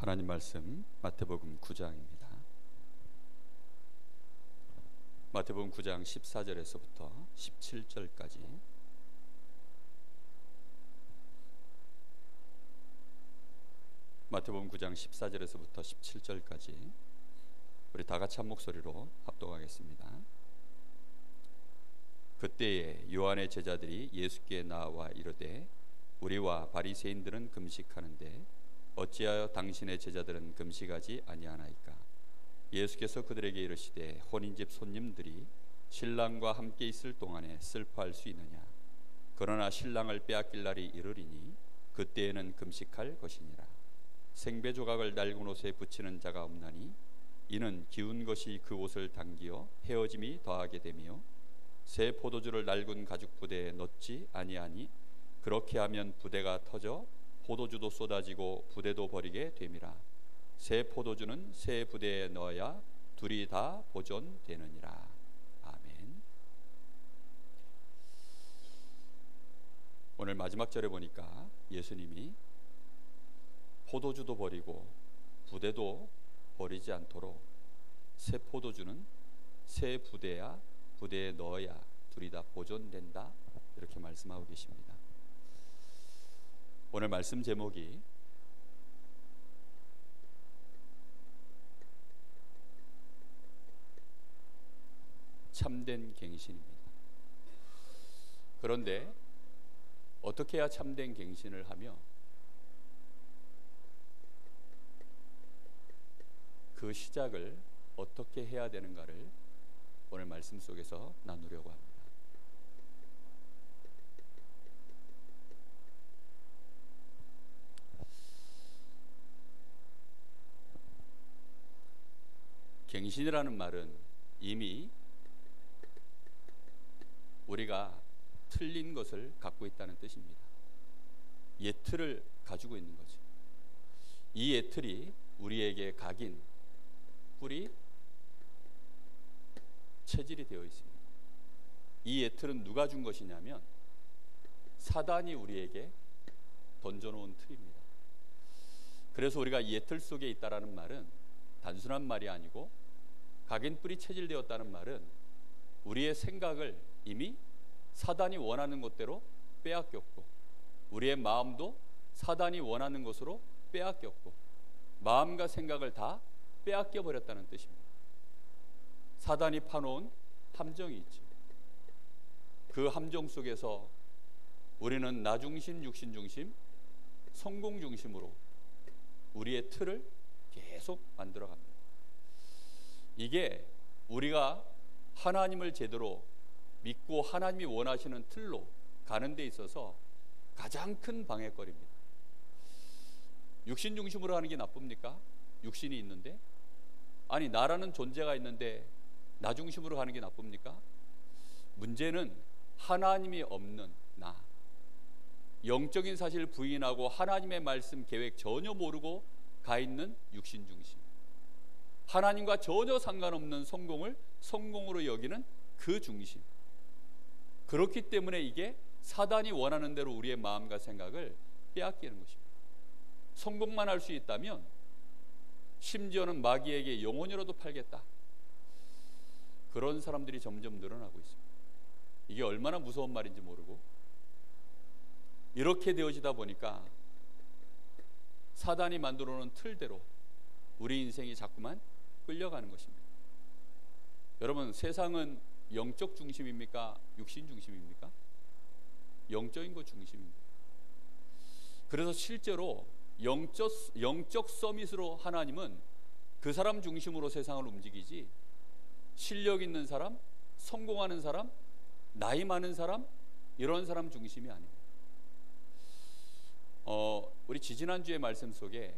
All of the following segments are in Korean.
하나님 말씀 마태복음 9장입니다. 마태복음 9장 14절에서부터 17절까지 마태복음 9장 14절에서부터 17절까지 우리 다 같이 한 목소리로 합독하겠습니다. 그때에 요한의 제자들이 예수께 나와 이르되 우리와 바리새인들은 금식하는데 어찌하여 당신의 제자들은 금식하지 아니하나이까? 예수께서 그들에게 이르시되 혼인집 손님들이 신랑과 함께 있을 동안에 슬퍼할 수 있느냐? 그러나 신랑을 빼앗길 날이 이르리니 그때에는 금식할 것이니라. 생배 조각을 낡은 옷에 붙이는 자가 없나니 이는 기운 것이 그 옷을 당기어 헤어짐이 더하게 되며 새 포도주를 낡은 가죽 부대에 넣지 아니하니 그렇게 하면 부대가 터져 포도주도 쏟아지고 부대도 버리게 됨이라. 새 포도주는 새 부대에 넣어야 둘이 다 보존되느니라. 아멘. 오늘 마지막 절에 보니까 예수님이 포도주도 버리고 부대도 버리지 않도록 새 포도주는 새 부대에 넣어야 둘이 다 보존된다, 이렇게 말씀하고 계십니다. 오늘 말씀 제목이 참된 갱신입니다. 그런데 어떻게 해야 참된 갱신을 하며 그 시작을 어떻게 해야 되는가를 오늘 말씀 속에서 나누려고 합니다. 갱신이라는 말은 이미 우리가 틀린 것을 갖고 있다는 뜻입니다. 예틀을 가지고 있는 거죠. 이 예틀이 우리에게 각인, 뿌리, 체질이 되어 있습니다. 이 예틀은 누가 준 것이냐면 사단이 우리에게 던져놓은 틀입니다. 그래서 우리가 이 예틀 속에 있다라는 말은 단순한 말이 아니고 각인 뿌리 체질되었다는 말은 우리의 생각을 이미 사단이 원하는 것대로 빼앗겼고 우리의 마음도 사단이 원하는 것으로 빼앗겼고 마음과 생각을 다 빼앗겨 버렸다는 뜻입니다. 사단이 파놓은 함정이 있죠. 그 함정 속에서 우리는 나 중심, 육신 중심, 성공 중심으로 우리의 틀을 계속 만들어갑니다. 이게 우리가 하나님을 제대로 믿고 하나님이 원하시는 틀로 가는 데 있어서 가장 큰 방해거리입니다. 육신 중심으로 하는 게 나쁩니까? 육신이 있는데, 아니 나라는 존재가 있는데 나 중심으로 가는 게 나쁩니까? 문제는 하나님이 없는 나, 영적인 사실을 부인하고 하나님의 말씀 계획 전혀 모르고 가 있는 육신 중심, 하나님과 전혀 상관없는 성공을 성공으로 여기는 그 중심. 그렇기 때문에 이게 사단이 원하는 대로 우리의 마음과 생각을 빼앗기는 것입니다. 성공만 할 수 있다면 심지어는 마귀에게 영혼이라도 팔겠다, 그런 사람들이 점점 늘어나고 있습니다. 이게 얼마나 무서운 말인지 모르고 이렇게 되어지다 보니까 사단이 만들어 놓은 틀대로 우리 인생이 자꾸만 끌려가는 것입니다. 여러분, 세상은 영적 중심입니까? 육신 중심입니까? 영적인 것 중심입니다. 그래서 실제로 영적 서밋으로 하나님은 그 사람 중심으로 세상을 움직이지 실력 있는 사람, 성공하는 사람, 나이 많은 사람, 이런 사람 중심이 아닙니다. 우리 지지난주의 말씀 속에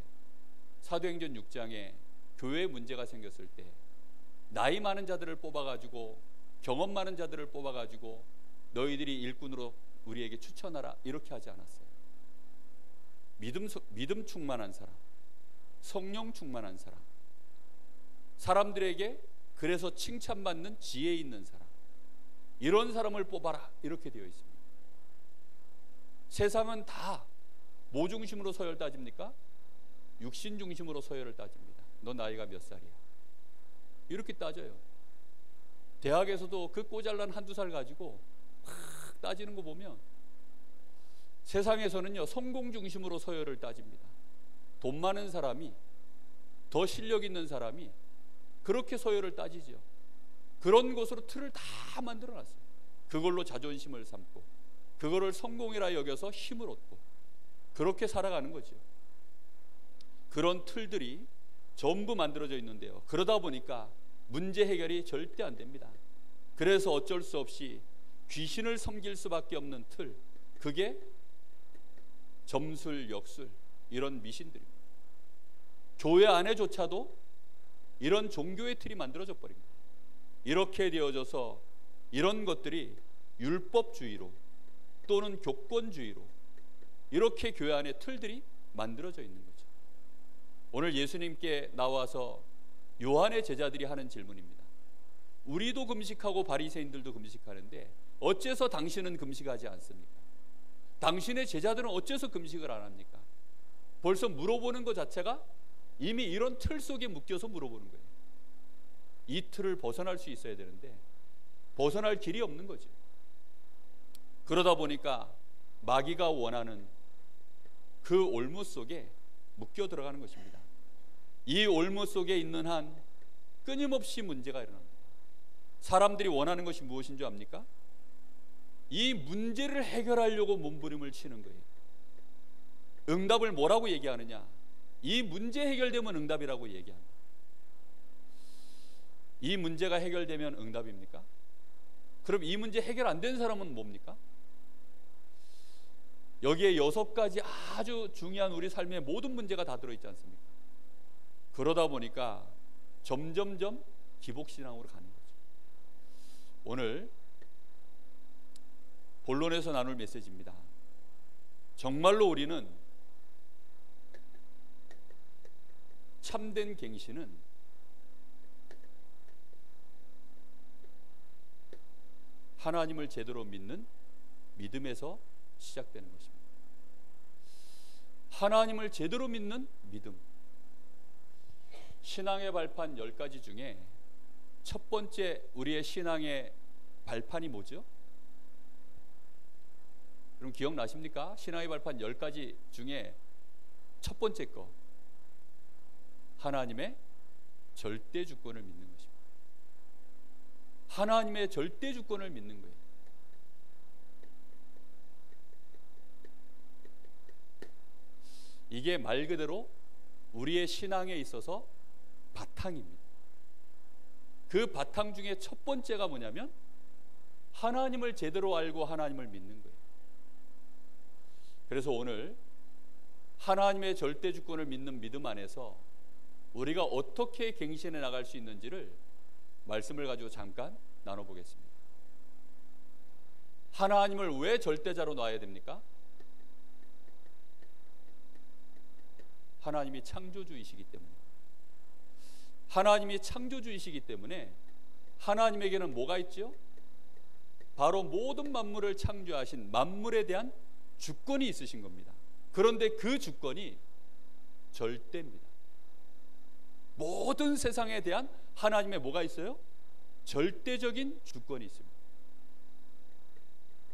사도행전 6장에 교회에 문제가 생겼을 때 나이 많은 자들을 뽑아가지고 경험 많은 자들을 뽑아가지고 너희들이 일꾼으로 우리에게 추천하라, 이렇게 하지 않았어요. 믿음 충만한 사람, 성령 충만한 사람, 사람들에게 그래서 칭찬받는 지혜 있는 사람, 이런 사람을 뽑아라, 이렇게 되어 있습니다. 세상은 다 뭐 중심으로 서열 따집니까? 육신 중심으로 서열을 따집니다. 너 나이가 몇 살이야? 이렇게 따져요. 대학에서도 그 꼬잘난 한두 살 가지고 막 따지는 거 보면 세상에서는요, 성공 중심으로 서열을 따집니다. 돈 많은 사람이, 더 실력 있는 사람이 그렇게 서열을 따지죠. 그런 것으로 틀을 다 만들어놨어요. 그걸로 자존심을 삼고 그거를 성공이라 여겨서 힘을 얻고 그렇게 살아가는 거죠. 그런 틀들이 전부 만들어져 있는데요, 그러다 보니까 문제 해결이 절대 안 됩니다. 그래서 어쩔 수 없이 귀신을 섬길 수밖에 없는 틀, 그게 점술, 역술, 이런 미신들입니다. 교회 안에조차도 이런 종교의 틀이 만들어져 버립니다. 이렇게 되어져서 이런 것들이 율법주의로 또는 교권주의로 이렇게 교회 안에 틀들이 만들어져 있는 거죠. 오늘 예수님께 나와서 요한의 제자들이 하는 질문입니다. 우리도 금식하고 바리새인들도 금식하는데 어째서 당신은 금식하지 않습니까? 당신의 제자들은 어째서 금식을 안 합니까? 벌써 물어보는 것 자체가 이미 이런 틀 속에 묶여서 물어보는 거예요. 이 틀을 벗어날 수 있어야 되는데 벗어날 길이 없는 거죠. 그러다 보니까 마귀가 원하는 그 올무 속에 묶여 들어가는 것입니다. 이 올무 속에 있는 한 끊임없이 문제가 일어납니다. 사람들이 원하는 것이 무엇인 줄 압니까? 이 문제를 해결하려고 몸부림을 치는 거예요. 응답을 뭐라고 얘기하느냐? 이 문제 해결되면 응답이라고 얘기합니다. 이 문제가 해결되면 응답입니까? 그럼 이 문제 해결 안 된 사람은 뭡니까? 여기에 6가지 아주 중요한 우리 삶의 모든 문제가 다 들어있지 않습니까? 그러다 보니까 점점점 기복신앙으로 가는 거죠. 오늘 본론에서 나눌 메시지입니다. 정말로 우리는 참된 갱신은 하나님을 제대로 믿는 믿음에서 시작되는 것입니다. 하나님을 제대로 믿는 믿음. 신앙의 발판 10가지 중에 첫 번째 우리의 신앙의 발판이 뭐죠? 여러분 기억나십니까? 신앙의 발판 10가지 중에 첫 번째 거, 하나님의 절대 주권을 믿는 것입니다. 하나님의 절대 주권을 믿는 거예요. 이게 말 그대로 우리의 신앙에 있어서 바탕입니다. 그 바탕 중에 첫 번째가 뭐냐면 하나님을 제대로 알고 하나님을 믿는 거예요. 그래서 오늘 하나님의 절대 주권을 믿는 믿음 안에서 우리가 어떻게 갱신해 나갈 수 있는지를 말씀을 가지고 잠깐 나눠보겠습니다. 하나님을 왜 절대자로 놔야 됩니까? 하나님이 창조주이시기 때문에. 하나님이 창조주이시기 때문에 하나님에게는 뭐가 있죠? 바로 모든 만물을 창조하신 만물에 대한 주권이 있으신 겁니다. 그런데 그 주권이 절대입니다. 모든 세상에 대한 하나님의 뭐가 있어요? 절대적인 주권이 있습니다.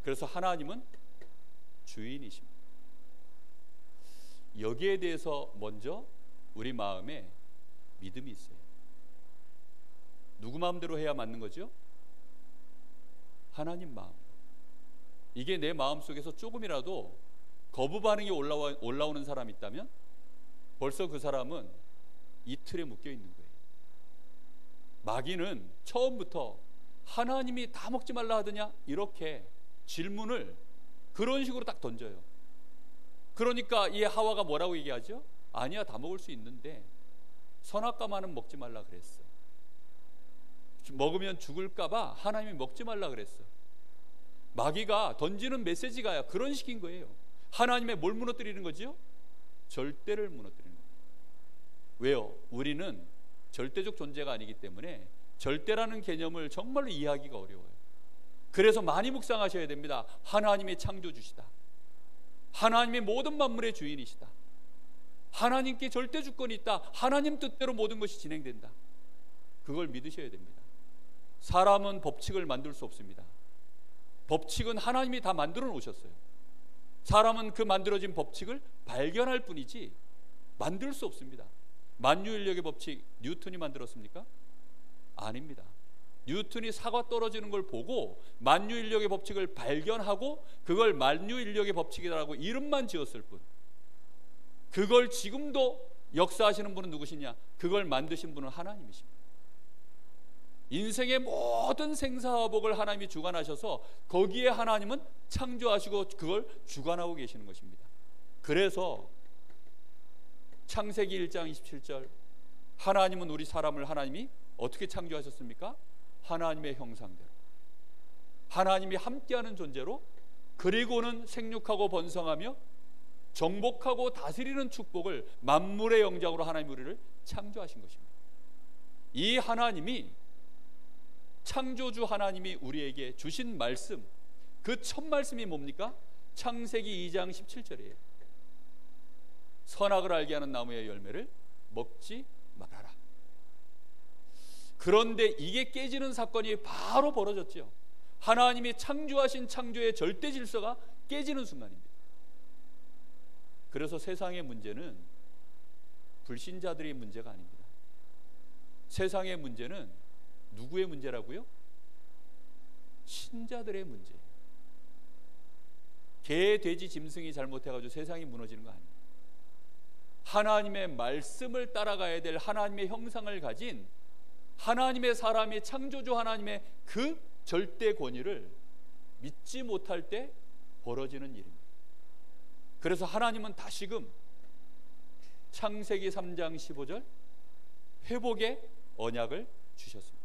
그래서 하나님은 주인이십니다. 여기에 대해서 먼저 우리 마음에 믿음이 있어요. 누구 마음대로 해야 맞는 거죠? 하나님 마음. 이게 내 마음속에서 조금이라도 거부 반응이 올라오는 사람이 있다면 벌써 그 사람은 이 틀에 묶여 있는 거예요. 마귀는 처음부터 하나님이 다 먹지 말라 하더냐? 이렇게 질문을 그런 식으로 딱 던져요. 그러니까 이 하와가 뭐라고 얘기하죠? 아니야, 다 먹을 수 있는데 선악과만은 먹지 말라 그랬어. 먹으면 죽을까봐 하나님이 먹지 말라 그랬어. 마귀가 던지는 메시지가 그런 식인 거예요. 하나님의 뭘 무너뜨리는 거죠? 절대를 무너뜨리는 거예요. 왜요? 우리는 절대적 존재가 아니기 때문에 절대라는 개념을 정말로 이해하기가 어려워요. 그래서 많이 묵상하셔야 됩니다. 하나님의 창조주시다. 하나님의 모든 만물의 주인이시다. 하나님께 절대 주권이 있다. 하나님 뜻대로 모든 것이 진행된다. 그걸 믿으셔야 됩니다. 사람은 법칙을 만들 수 없습니다. 법칙은 하나님이 다 만들어 놓으셨어요. 사람은 그 만들어진 법칙을 발견할 뿐이지 만들 수 없습니다. 만유인력의 법칙 뉴턴이 만들었습니까? 아닙니다. 뉴턴이 사과 떨어지는 걸 보고 만유인력의 법칙을 발견하고 그걸 만유인력의 법칙이라고 이름만 지었을 뿐, 그걸 지금도 역사하시는 분은 누구시냐? 그걸 만드신 분은 하나님이십니다. 인생의 모든 생사화복을 하나님이 주관하셔서 거기에 하나님은 창조하시고 그걸 주관하고 계시는 것입니다. 그래서 창세기 1장 27절, 하나님은 우리 사람을 하나님이 어떻게 창조하셨습니까? 하나님의 형상대로, 하나님이 함께하는 존재로, 그리고는 생육하고 번성하며 정복하고 다스리는 축복을 만물의 영장으로 하나님 우리를 창조하신 것입니다. 이 하나님이, 창조주 하나님이 우리에게 주신 말씀, 그 첫 말씀이 뭡니까? 창세기 2장 17절이에요. 선악을 알게 하는 나무의 열매를 먹지 말아라. 그런데 이게 깨지는 사건이 바로 벌어졌죠. 하나님이 창조하신 창조의 절대 질서가 깨지는 순간입니다. 그래서 세상의 문제는 불신자들의 문제가 아닙니다. 세상의 문제는 누구의 문제라고요? 신자들의 문제예요. 개, 돼지, 짐승이 잘못해가지고 세상이 무너지는 거 아닙니다. 하나님의 말씀을 따라가야 될 하나님의 형상을 가진 하나님의 사람이, 창조주 하나님의 그 절대 권위를 믿지 못할 때 벌어지는 일입니다. 그래서 하나님은 다시금 창세기 3장 15절 회복의 언약을 주셨습니다.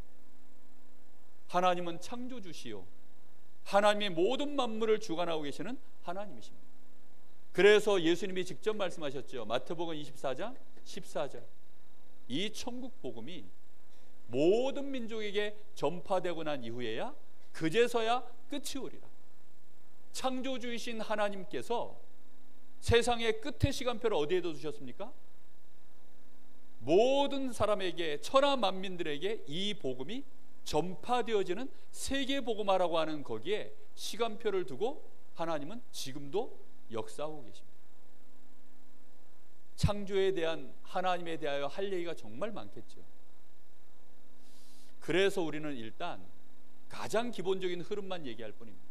하나님은 창조주시요 하나님의 모든 만물을 주관하고 계시는 하나님이십니다. 그래서 예수님이 직접 말씀하셨죠. 마태복음 24장 14절, 이 천국 복음이 모든 민족에게 전파되고 난 이후에야 그제서야 끝이 오리라. 창조주이신 하나님께서 세상의 끝의 시간표를 어디에 두셨습니까? 모든 사람에게, 천하 만민들에게 이 복음이 전파되어지는 세계복음화라고 하는 거기에 시간표를 두고 하나님은 지금도 역사하고 계십니다. 창조에 대한, 하나님에 대하여 할 얘기가 정말 많겠죠. 그래서 우리는 일단 가장 기본적인 흐름만 얘기할 뿐입니다.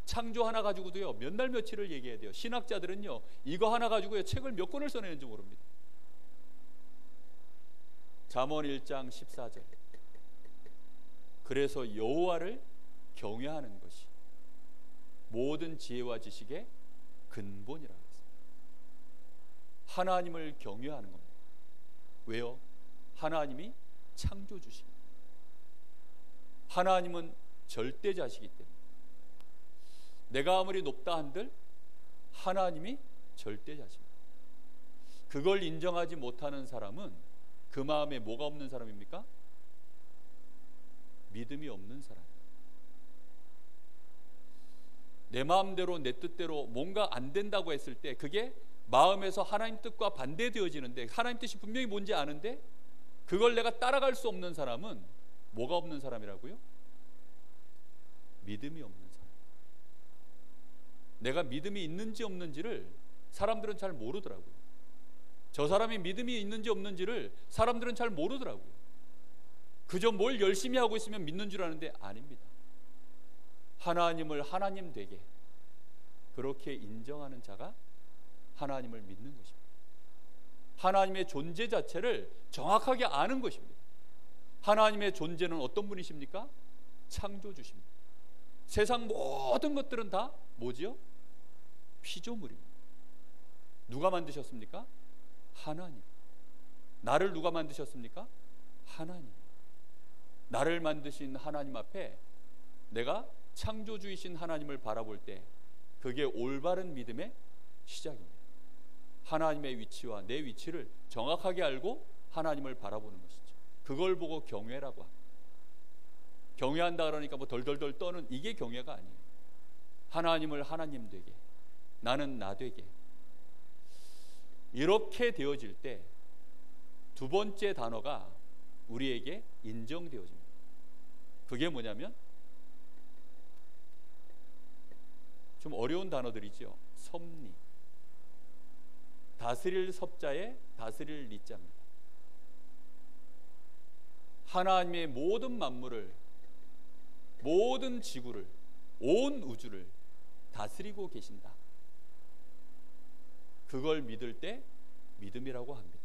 창조 하나 가지고도요 몇 날 며칠을 얘기해야 돼요. 신학자들은요 이거 하나 가지고요 책을 몇 권을 써내는지 모릅니다. 잠언 1장 14절, 그래서 여호와를 경외하는 것이 모든 지혜와 지식의 근본이라고 했습니다. 하나님을 경외하는 겁니다. 왜요? 하나님이 창조주십니다. 하나님은 절대자시기 때문에 내가 아무리 높다 한들 하나님이 절대자십니다. 그걸 인정하지 못하는 사람은 그 마음에 뭐가 없는 사람입니까? 믿음이 없는 사람입니다. 내 마음대로 내 뜻대로 뭔가 안 된다고 했을 때 그게 마음에서 하나님 뜻과 반대되어지는데, 하나님 뜻이 분명히 뭔지 아는데 그걸 내가 따라갈 수 없는 사람은 뭐가 없는 사람이라고요? 믿음이 없는 사람. 내가 믿음이 있는지 없는지를 사람들은 잘 모르더라고요. 저 사람이 믿음이 있는지 없는지를 사람들은 잘 모르더라고요. 그저 뭘 열심히 하고 있으면 믿는 줄 아는데 아닙니다. 하나님을 하나님 되게 그렇게 인정하는 자가 하나님을 믿는 것입니다. 하나님의 존재 자체를 정확하게 아는 것입니다. 하나님의 존재는 어떤 분이십니까? 창조주십니다. 세상 모든 것들은 다 뭐지요? 피조물입니다. 누가 만드셨습니까? 하나님. 나를 누가 만드셨습니까? 하나님. 나를 만드신 하나님 앞에 내가 창조주이신 하나님을 바라볼 때 그게 올바른 믿음의 시작입니다. 하나님의 위치와 내 위치를 정확하게 알고 하나님을 바라보는 것이죠. 그걸 보고 경외라고 합니다. 경외한다 그러니까 뭐 덜덜덜 떠는 이게 경외가 아니에요. 하나님을 하나님 되게, 나는 나 되게. 이렇게 되어질 때 두 번째 단어가 우리에게 인정되어집니다. 그게 뭐냐면 좀 어려운 단어들이죠. 섭리, 다스릴 섭자에 다스릴 리자입니다. 하나님의 모든 만물을, 모든 지구를, 온 우주를 다스리고 계신다. 그걸 믿을 때 믿음이라고 합니다.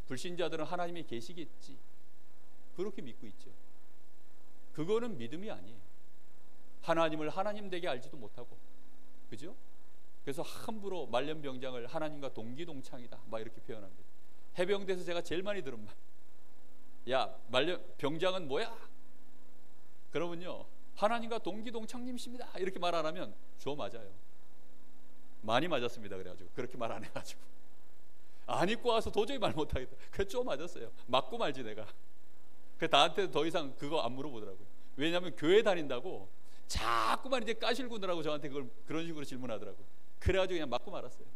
불신자들은 하나님이 계시겠지, 그렇게 믿고 있죠. 그거는 믿음이 아니에요. 하나님을 하나님 되게 알지도 못하고, 그죠? 그래서 함부로 말년병장을 하나님과 동기동창이다 막 이렇게 표현합니다. 해병대에서 제가 제일 많이 들은 말, 야 말년병장은 뭐야? 그러면요, 하나님과 동기동창님이십니다 이렇게 말 안 하면 저 맞아요. 많이 맞았습니다. 그래가지고 그렇게 말 안 해가지고 안 입고 와서 도저히 말 못하겠다. 그래서 좀 맞았어요. 맞고 말지 내가. 그 나한테 더 이상 그거 안 물어보더라고요. 왜냐하면 교회 다닌다고 자꾸만 이제 까실구느라고 저한테 그걸 그런 식으로 질문하더라고요. 그래가지고 그냥 맞고 말았어요.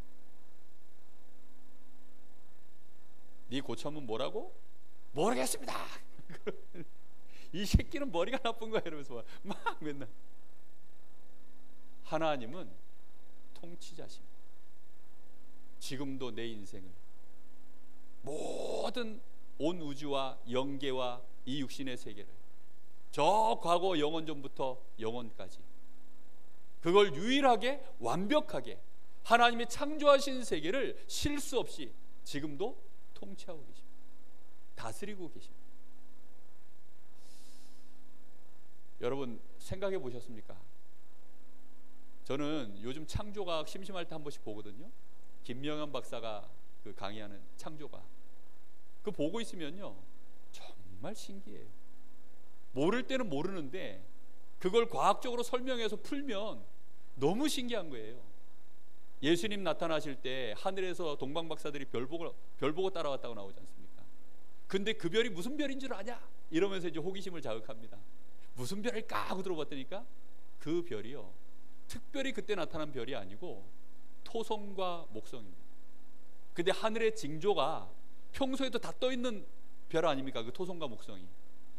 네 고참은 뭐라고? 모르겠습니다. 이 새끼는 머리가 나쁜 거야 이러면서 막 맨날. 하나님은 통치자십니다. 지금도 내 인생을, 모든 온 우주와 영계와 이 육신의 세계를, 저 과거 영원 전부터 영원까지, 그걸 유일하게 완벽하게 하나님이 창조하신 세계를 실수 없이 지금도 통치하고 계십니다. 다스리고 계십니다. 여러분 생각해 보셨습니까? 저는 요즘 창조과학 심심할 때 한 번씩 보거든요. 김명현 박사가 그 강의하는 창조과학, 그 보고 있으면요 정말 신기해요. 모를 때는 모르는데 그걸 과학적으로 설명해서 풀면 너무 신기한 거예요. 예수님 나타나실 때 하늘에서 동방 박사들이 별 보고 따라왔다고 나오지 않습니까? 근데 그 별이 무슨 별인 줄 아냐? 이러면서 이제 호기심을 자극합니다. 무슨 별일까 하고 들어봤더니까 그 별이요, 특별히 그때 나타난 별이 아니고 토성과 목성입니다. 근데 하늘의 징조가 평소에도 다 떠있는 별 아닙니까? 그 토성과 목성이.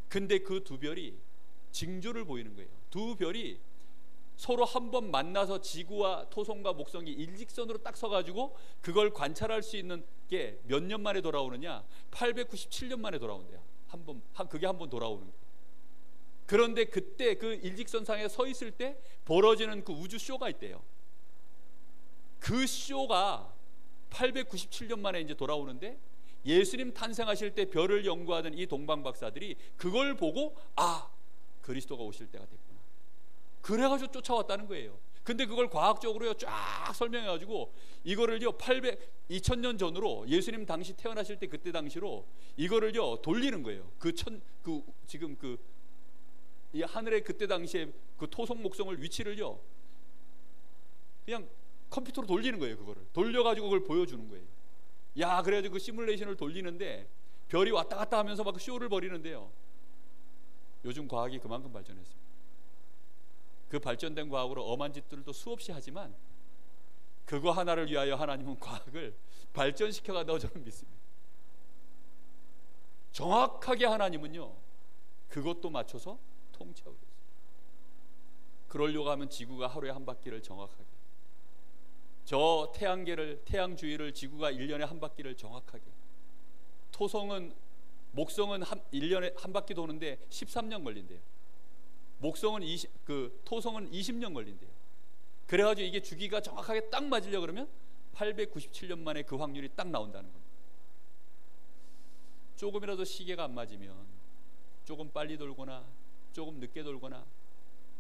근데 그 두 별이 징조를 보이는 거예요. 두 별이 서로 한번 만나서 지구와 토성과 목성이 일직선으로 딱 서가지고 그걸 관찰할 수 있는 게 몇 년 만에 돌아오느냐? 897년 만에 돌아온대요. 그게 한 번 돌아오는 거예요. 그런데 그때 그 일직선상에 서 있을 때 벌어지는 그 우주 쇼가 있대요. 그 쇼가 897년 만에 이제 돌아오는데, 예수님 탄생하실 때 별을 연구하던 이 동방 박사들이 그걸 보고 그리스도가 오실 때가 됐구나, 그래가지고 쫓아왔다는 거예요. 근데 그걸 과학적으로요 쫙 설명해가지고 이거를요 2000년 전으로, 예수님 당시 태어나실 때 그때 당시로 이거를요 돌리는 거예요. 지금 이 하늘의 그때 당시에 그 토성 목성을 위치를요 그냥 컴퓨터로 돌리는 거예요. 그거를 돌려가지고 그걸 보여주는 거예요. 야, 그래가지고 그 시뮬레이션을 돌리는데 별이 왔다 갔다 하면서 막 쇼를 벌이는데요. 요즘 과학이 그만큼 발전했습니다. 그 발전된 과학으로 엄한 짓들도 수없이 하지만 그거 하나를 위하여 하나님은 과학을 발전시켜간다고 저는 믿습니다. 정확하게 하나님은요 그것도 맞춰서 통치하고 있어요. 그러려고 하면 지구가 하루에 한 바퀴를 정확하게, 저 태양 주위를 지구가 1년에 한 바퀴를 정확하게, 목성은 1년에 한 바퀴 도는데 13년 걸린대요. 토성은 20년 걸린대요. 그래가지고 이게 주기가 정확하게 딱 맞으려고 그러면 897년 만에 그 확률이 딱 나온다는 겁니다. 조금이라도 시계가 안 맞으면 조금 빨리 돌거나 조금 늦게 돌거나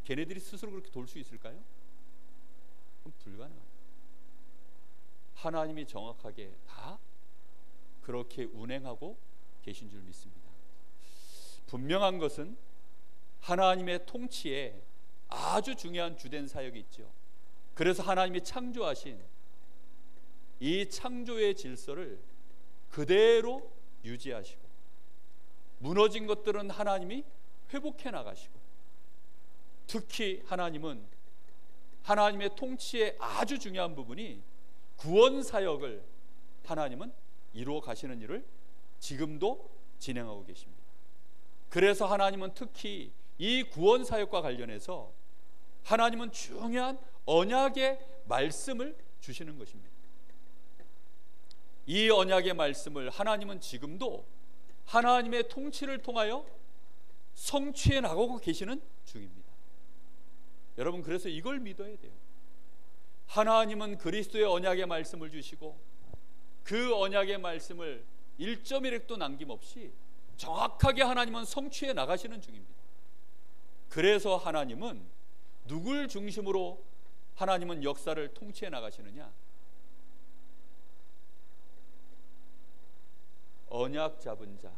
걔네들이 스스로 그렇게 돌 수 있을까요? 그럼 불가능합니다. 하나님이 정확하게 다 그렇게 운행하고 계신 줄 믿습니다. 분명한 것은 하나님의 통치에 아주 중요한 주된 사역이 있죠. 그래서 하나님이 창조하신 이 창조의 질서를 그대로 유지하시고, 무너진 것들은 하나님이 회복해 나가시고, 특히 하나님은 하나님의 통치의 아주 중요한 부분이 구원 사역을 하나님은 이루어 가시는 일을 지금도 진행하고 계십니다. 그래서 하나님은 특히 이 구원 사역과 관련해서 하나님은 중요한 언약의 말씀을 주시는 것입니다. 이 언약의 말씀을 하나님은 지금도 하나님의 통치를 통하여 성취해 나가고 계시는 중입니다. 여러분, 그래서 이걸 믿어야 돼요. 하나님은 그리스도의 언약의 말씀을 주시고 그 언약의 말씀을 1.1획도 남김없이 정확하게 하나님은 성취해 나가시는 중입니다. 그래서 하나님은 누굴 중심으로 하나님은 역사를 통치해 나가시느냐? 언약 잡은 자,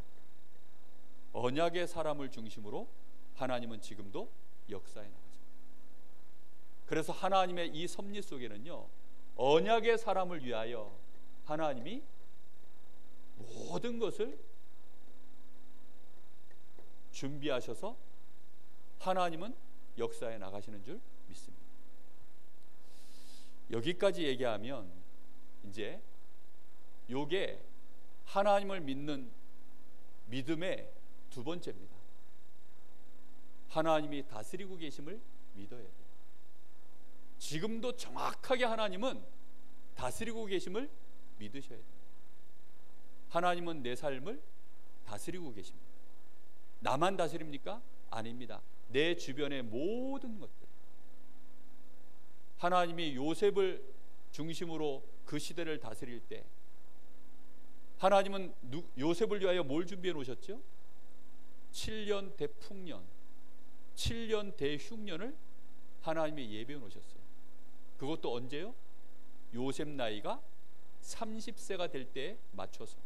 언약의 사람을 중심으로 하나님은 지금도 역사해 나가십니다. 그래서 하나님의 이 섭리 속에는요, 언약의 사람을 위하여 하나님이 모든 것을 준비하셔서 하나님은 역사해 나가시는 줄 믿습니다. 여기까지 얘기하면 이제 요게 하나님을 믿는 믿음의 두 번째입니다. 하나님이 다스리고 계심을 믿어야 돼요. 지금도 정확하게 하나님은 다스리고 계심을 믿으셔야 돼요. 하나님은 내 삶을 다스리고 계십니다. 나만 다스립니까? 아닙니다. 내 주변의 모든 것들. 하나님이 요셉을 중심으로 그 시대를 다스릴 때 하나님은 요셉을 위하여 뭘 준비해 놓으셨죠? 7년 대풍년, 7년 대흉년을 하나님이 예배해 놓으셨어요. 그것도 언제요? 요셉 나이가 30세가 될 때에 맞춰서.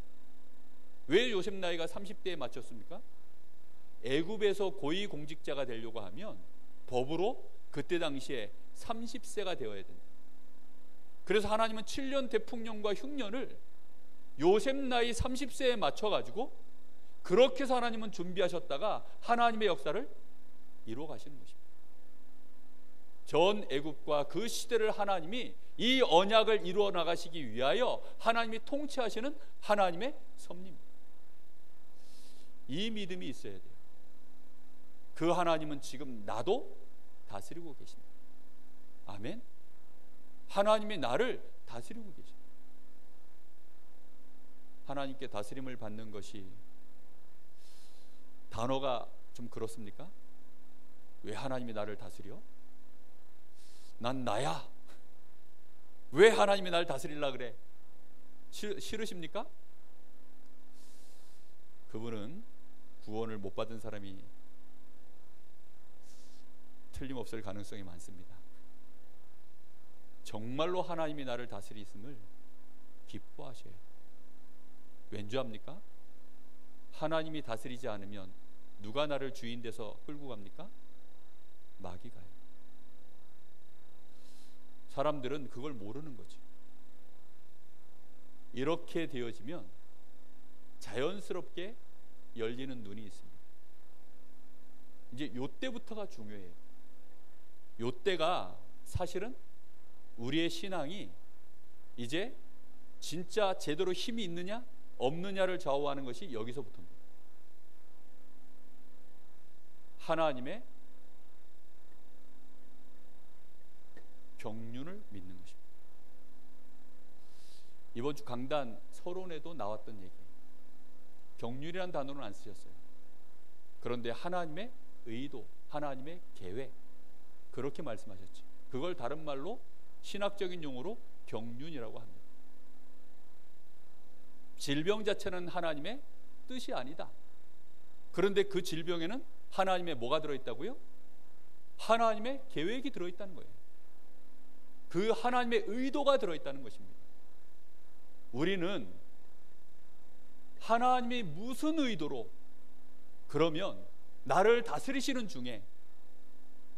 왜 요셉 나이가 30대에 맞췄습니까? 애굽에서 고위공직자가 되려고 하면 법으로 그때 당시에 30세가 되어야 된다. 그래서 하나님은 7년 대풍년과 흉년을 요셉 나이 30세에 맞춰가지고 그렇게 해서 하나님은 준비하셨다가 하나님의 역사를 이루어 가시는 것입니다. 전 애굽과 그 시대를 하나님이 이 언약을 이루어 나가시기 위하여 하나님이 통치하시는 하나님의 섭리입니다. 이 믿음이 있어야 돼요. 그 하나님은 지금 나도 다스리고 계신다. 아멘. 하나님이 나를 다스리고 계십니다. 하나님께 다스림을 받는 것이 단어가 좀 그렇습니까? 왜 하나님이 나를 다스려? 난 나야. 왜 하나님이 나를 다스리려 그래? 싫으십니까? 그분은 구원을 못 받은 사람이 틀림없을 가능성이 많습니다. 정말로 하나님이 나를 다스리심을 기뻐하셔요. 왠지 압니까? 하나님이 다스리지 않으면 누가 나를 주인 돼서 끌고 갑니까? 마귀 가요. 사람들은 그걸 모르는 거죠. 이렇게 되어지면 자연스럽게 열리는 눈이 있습니다. 이제 요때부터가 중요해요. 요때가 사실은 우리의 신앙이 이제 진짜 제대로 힘이 있느냐 없느냐를 좌우하는 것이 여기서부터입니다. 하나님의 경륜을 믿는 것입니다. 이번 주 강단 서론에도 나왔던 얘기예요. 경륜이라는 단어는 안 쓰셨어요. 그런데 하나님의 의도, 하나님의 계획, 그렇게 말씀하셨죠. 그걸 다른 말로 신학적인 용어로 경륜이라고 합니다. 질병 자체는 하나님의 뜻이 아니다. 그런데 그 질병에는 하나님의 뭐가 들어있다고요? 하나님의 계획이 들어있다는 거예요. 그 하나님의 의도가 들어있다는 것입니다. 우리는 하나님이 무슨 의도로, 그러면 나를 다스리시는 중에,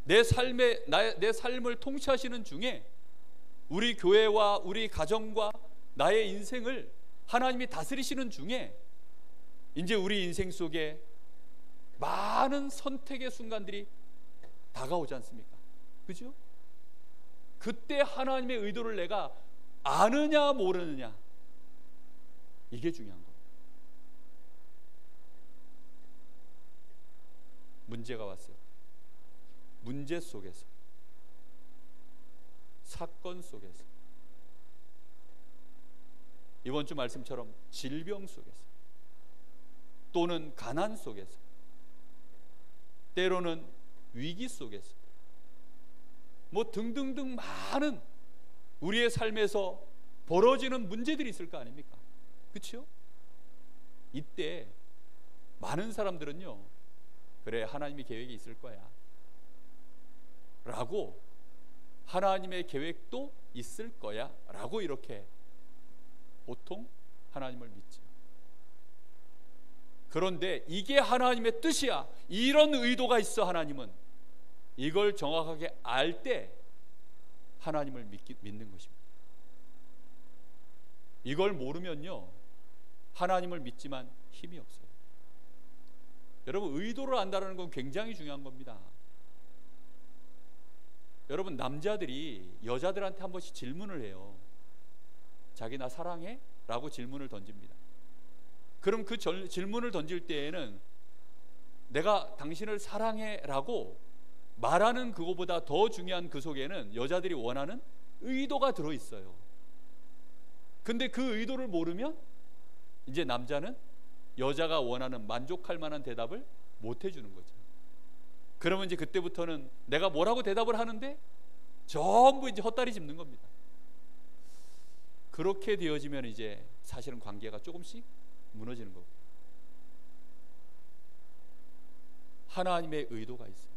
내 삶을 통치하시는 중에 우리 교회와 우리 가정과 나의 인생을 하나님이 다스리시는 중에 이제 우리 인생 속에 많은 선택의 순간들이 다가오지 않습니까? 그죠? 그때 하나님의 의도를 내가 아느냐 모르느냐, 이게 중요한 겁니다. 문제가 왔어요. 문제 속에서, 사건 속에서, 이번 주 말씀처럼 질병 속에서, 또는 가난 속에서, 때로는 위기 속에서, 뭐 등등등 많은 우리의 삶에서 벌어지는 문제들이 있을 거 아닙니까? 그렇죠? 이때 많은 사람들은요, 그래, 하나님의 계획이 있을 거야 라고, 하나님의 계획도 있을 거야 라고 이렇게 보통 하나님을 믿죠. 그런데 이게 하나님의 뜻이야, 이런 의도가 있어, 하나님은, 이걸 정확하게 알 때 하나님을 믿는 것입니다. 이걸 모르면요, 하나님을 믿지만 힘이 없어요. 여러분, 의도를 안다는 건 굉장히 중요한 겁니다. 여러분, 남자들이 여자들한테 한 번씩 질문을 해요. 자기 나 사랑해? 라고 질문을 던집니다. 그럼 그 질문을 던질 때에는 내가 당신을 사랑해 라고 말하는 그거보다 더 중요한 그 속에는 여자들이 원하는 의도가 들어있어요. 근데 그 의도를 모르면 이제 남자는 여자가 원하는 만족할 만한 대답을 못 해주는 거죠. 그러면 이제 그때부터는 내가 뭐라고 대답을 하는데 전부 이제 헛다리 짚는 겁니다. 그렇게 되어지면 이제 사실은 관계가 조금씩 무너지는 거고, 하나님의 의도가 있어요.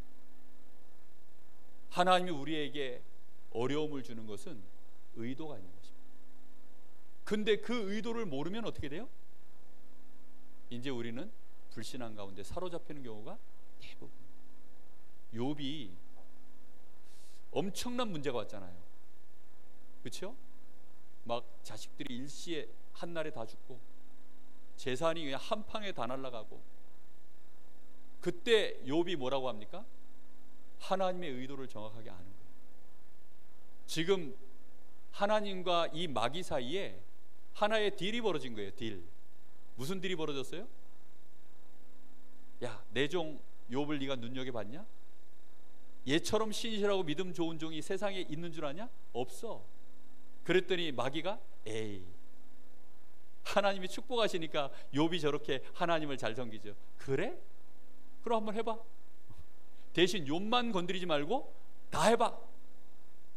하나님이 우리에게 어려움을 주는 것은 의도가 있는 것입니다. 근데 그 의도를 모르면 어떻게 돼요? 이제 우리는 불신앙 가운데 사로잡히는 경우가 대부분. 욥이 엄청난 문제가 왔잖아요. 그렇죠? 막 자식들이 일시에 한날에 다 죽고, 재산이 그냥 한 방에 다 날아가고, 그때 욥이 뭐라고 합니까? 하나님의 의도를 정확하게 아는 거예요. 지금 하나님과 이 마귀 사이에 하나의 딜이 벌어진 거예요. 딜. 무슨 딜이 벌어졌어요? 야, 내 종 욥을 네가 눈여겨봤냐? 얘처럼 신실하고 믿음 좋은 종이 세상에 있는 줄 아냐? 없어. 그랬더니 마귀가, 에이, 하나님이 축복하시니까 욥이 저렇게 하나님을 잘 섬기죠. 그래? 그럼 한번 해봐. 대신 욥만 건드리지 말고 다 해봐.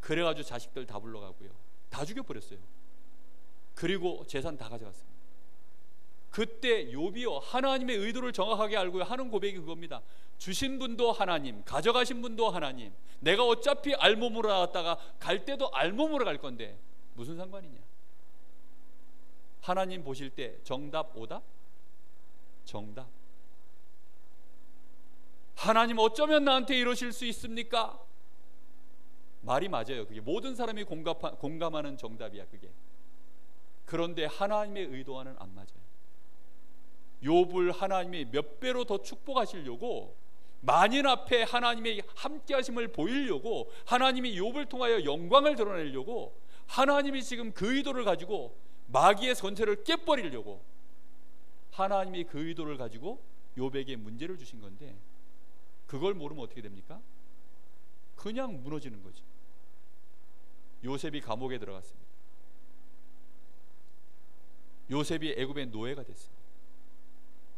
그래가지고 자식들 다 불러가고요, 다 죽여버렸어요. 그리고 재산 다 가져갔습니다. 그때 욥이요, 하나님의 의도를 정확하게 알고 하는 고백이 그겁니다. 주신 분도 하나님, 가져가신 분도 하나님, 내가 어차피 알몸으로 나왔다가 갈 때도 알몸으로 갈 건데 무슨 상관이냐. 하나님 보실 때 정답 오답? 정답. 하나님 어쩌면 나한테 이러실 수 있습니까? 말이 맞아요. 그게 모든 사람이 공감하는 정답이야, 그게. 그런데 하나님의 의도와는 안 맞아요. 욥을 하나님이 몇 배로 더 축복하시려고, 만인 앞에 하나님의 함께 하심을 보이려고, 하나님이 욥을 통하여 영광을 드러내려고, 하나님이 지금 그 의도를 가지고 마귀의 전체를 깨버리려고 하나님이 그 의도를 가지고 욥에게 문제를 주신 건데, 그걸 모르면 어떻게 됩니까? 그냥 무너지는 거죠. 요셉이 감옥에 들어갔습니다. 요셉이 애굽의 노예가 됐습니다.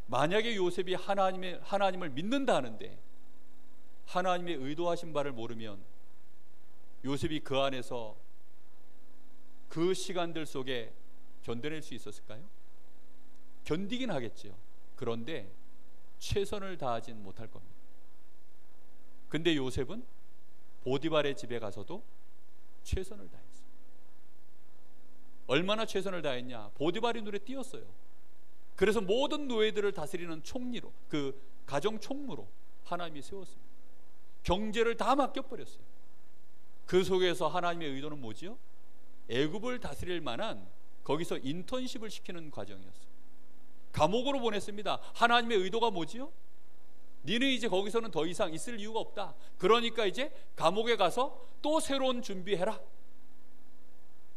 만약에 요셉이 하나님을 믿는다 하는데 하나님의 의도하신 바를 모르면 요셉이 그 안에서 그 시간들 속에 견뎌낼 수 있었을까요? 견디긴 하겠죠. 그런데 최선을 다하진 못할 겁니다. 근데 요셉은 보디발의 집에 가서도 최선을 다했어요. 얼마나 최선을 다했냐? 보디발이 눈에 띄었어요. 그래서 모든 노예들을 다스리는 총리로, 그 가정 총무로 하나님이 세웠습니다. 경제를 다 맡겨버렸어요. 그 속에서 하나님의 의도는 뭐지요? 애굽을 다스릴 만한, 거기서 인턴십을 시키는 과정이었어요. 감옥으로 보냈습니다. 하나님의 의도가 뭐지요? 니는 이제 거기서는 더 이상 있을 이유가 없다. 그러니까 이제 감옥에 가서 또 새로운 준비해라.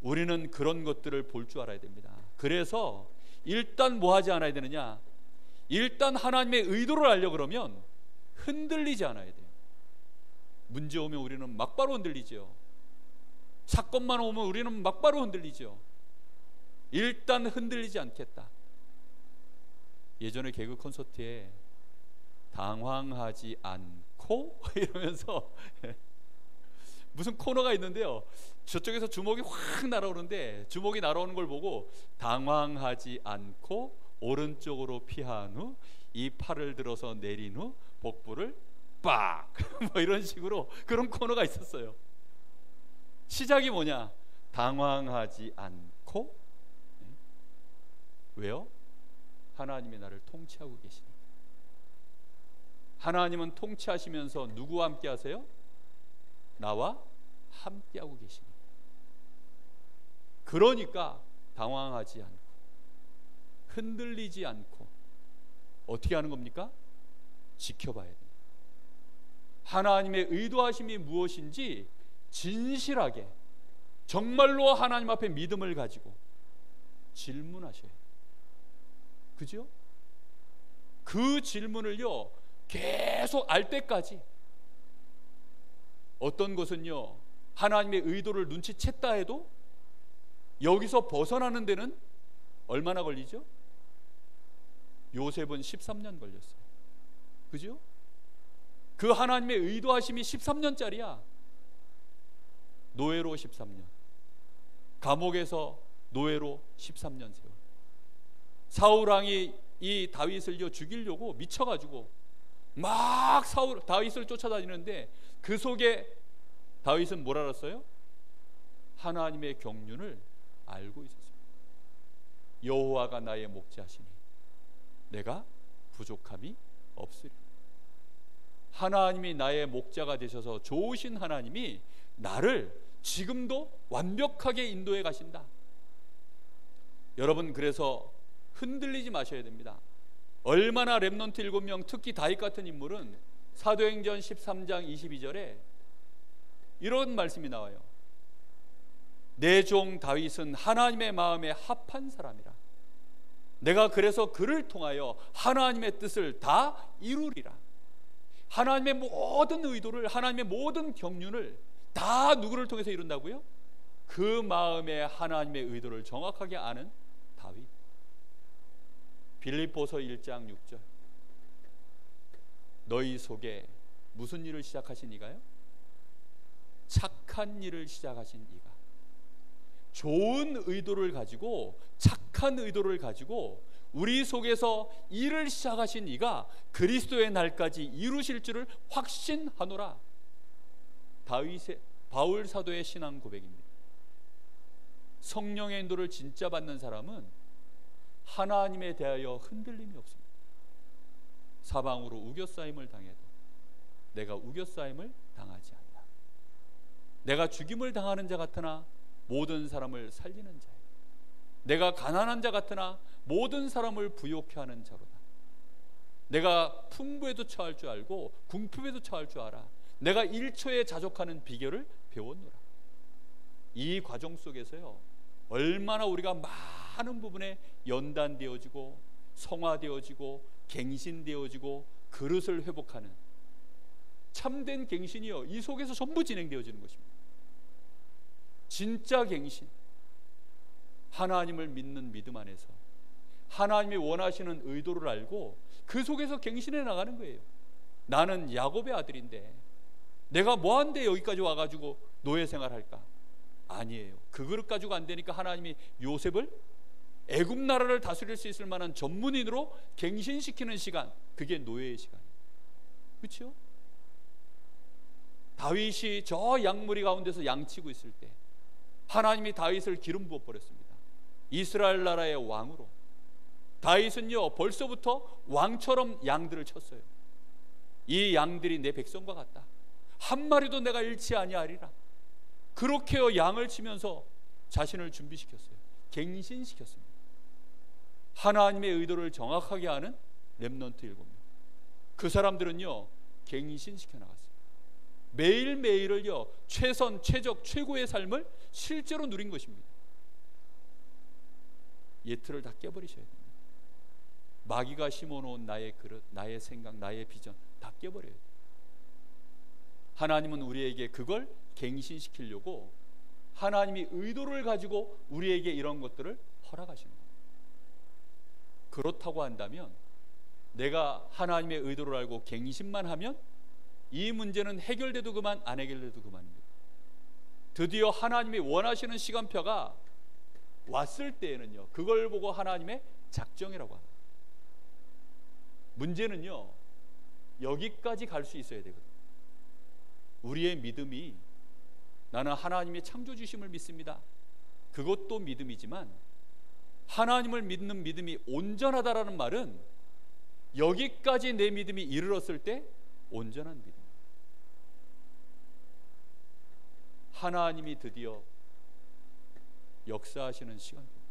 우리는 그런 것들을 볼 줄 알아야 됩니다. 그래서 일단 뭐 하지 않아야 되느냐? 일단 하나님의 의도를 알려고 그러면 흔들리지 않아야 돼요. 문제 오면 우리는 막바로 흔들리죠. 사건만 오면 우리는 막바로 흔들리죠. 일단 흔들리지 않겠다. 예전에 개그 콘서트에 당황하지 않고 이러면서 무슨 코너가 있는데요, 저쪽에서 주먹이 확 날아오는데 주먹이 날아오는 걸 보고 당황하지 않고 오른쪽으로 피한 후 이 팔을 들어서 내린 후 복부를 빡 뭐 이런 식으로 그런 코너가 있었어요. 시작이 뭐냐? 당황하지 않고. 왜요? 하나님이 나를 통치하고 계시니까. 하나님은 통치하시면서 누구와 함께 하세요? 나와 함께 하고 계시니까. 그러니까 당황하지 않고 흔들리지 않고 어떻게 하는 겁니까? 지켜봐야 됩니다. 하나님의 의도하심이 무엇인지 진실하게 정말로 하나님 앞에 믿음을 가지고 질문하셔야 해요. 그죠? 그 질문을요 계속 알 때까지. 어떤 것은요 하나님의 의도를 눈치챘다 해도 여기서 벗어나는 데는 얼마나 걸리죠? 요셉은 13년 걸렸어요. 그죠? 그 하나님의 의도하심이 13년짜리야. 노예로 13년, 감옥에서 노예로 13년 세월. 사울왕이 이 다윗을요 죽이려고 미쳐가지고 막 다윗을 쫓아다니는데 그 속에 다윗은 뭘 알았어요? 하나님의 경륜을 알고 있었어요. 여호와가 나의 목자시니 내가 부족함이 없으리라. 하나님이 나의 목자가 되셔서 좋으신 하나님이 나를 지금도 완벽하게 인도해 가신다. 여러분, 그래서 흔들리지 마셔야 됩니다. 얼마나 렘넌트 7명, 특히 다윗 같은 인물은 사도행전 13장 22절에 이런 말씀이 나와요. 내 종 다윗은 하나님의 마음에 합한 사람이라. 내가 그래서 그를 통하여 하나님의 뜻을 다 이루리라. 하나님의 모든 의도를, 하나님의 모든 경륜을 다 누구를 통해서 이룬다고요? 그 마음에 하나님의 의도를 정확하게 아는 다윗. 빌립보서 1장 6절. 너희 속에 무슨 일을 시작하신 이가요? 착한 일을 시작하신 이가. 좋은 의도를 가지고, 착한 의도를 가지고 우리 속에서 일을 시작하신 이가 그리스도의 날까지 이루실 줄을 확신하노라. 바울 사도의 신앙 고백입니다. 성령의 인도를 진짜 받는 사람은 하나님에 대하여 흔들림이 없습니다. 사방으로 우겨싸임을 당해도 내가 우겨싸임을 당하지 않는다. 내가 죽임을 당하는 자 같으나 모든 사람을 살리는 자요. 내가 가난한 자 같으나 모든 사람을 부욕해 하는 자로다. 내가 풍부에도 처할 줄 알고 궁핍에도 처할 줄 알아. 내가 1초에 자족하는 비결을 배웠노라. 이 과정 속에서요 얼마나 우리가 많은 부분에 연단되어지고 성화되어지고 갱신되어지고 그릇을 회복하는 참된 갱신이요 이 속에서 전부 진행되어지는 것입니다. 진짜 갱신, 하나님을 믿는 믿음 안에서 하나님이 원하시는 의도를 알고 그 속에서 갱신해 나가는 거예요. 나는 야곱의 아들인데 내가 뭐한데 여기까지 와가지고 노예 생활할까? 아니에요. 그 그릇 가지고 안 되니까 하나님이 요셉을 애굽 나라를 다스릴 수 있을 만한 전문인으로 갱신시키는 시간, 그게 노예의 시간이에요. 그렇죠? 다윗이 저 양무리 가운데서 양치고 있을 때 하나님이 다윗을 기름 부어 버렸습니다. 이스라엘 나라의 왕으로. 다윗은요 벌써부터 왕처럼 양들을 쳤어요. 이 양들이 내 백성과 같다. 한 마리도 내가 잃지 아니하리라. 그렇게요 양을 치면서 자신을 준비시켰어요. 갱신시켰습니다. 하나님의 의도를 정확하게 아는 렘넌트 7명. 그 사람들은요 갱신시켜 나갔어요. 매일매일을요 최선, 최적, 최고의 삶을 실제로 누린 것입니다. 예틀을 다 깨버리셔야 됩니다. 마귀가 심어놓은 나의 그릇, 나의 생각, 나의 비전 다 깨버려야 돼요. 하나님은 우리에게 그걸 갱신시키려고 하나님이 의도를 가지고 우리에게 이런 것들을 허락하시는 거예요. 그렇다고 한다면 내가 하나님의 의도를 알고 갱신만 하면 이 문제는 해결돼도 그만, 안 해결돼도 그만입니다. 드디어 하나님이 원하시는 시간표가 왔을 때에는요 그걸 보고 하나님의 작정이라고 합니다. 문제는요 여기까지 갈 수 있어야 되거든요. 우리의 믿음이 나는 하나님의 창조주심을 믿습니다. 그것도 믿음이지만 하나님을 믿는 믿음이 온전하다라는 말은 여기까지 내 믿음이 이르렀을 때 온전한 믿음. 하나님이 드디어 역사하시는 시간입니다.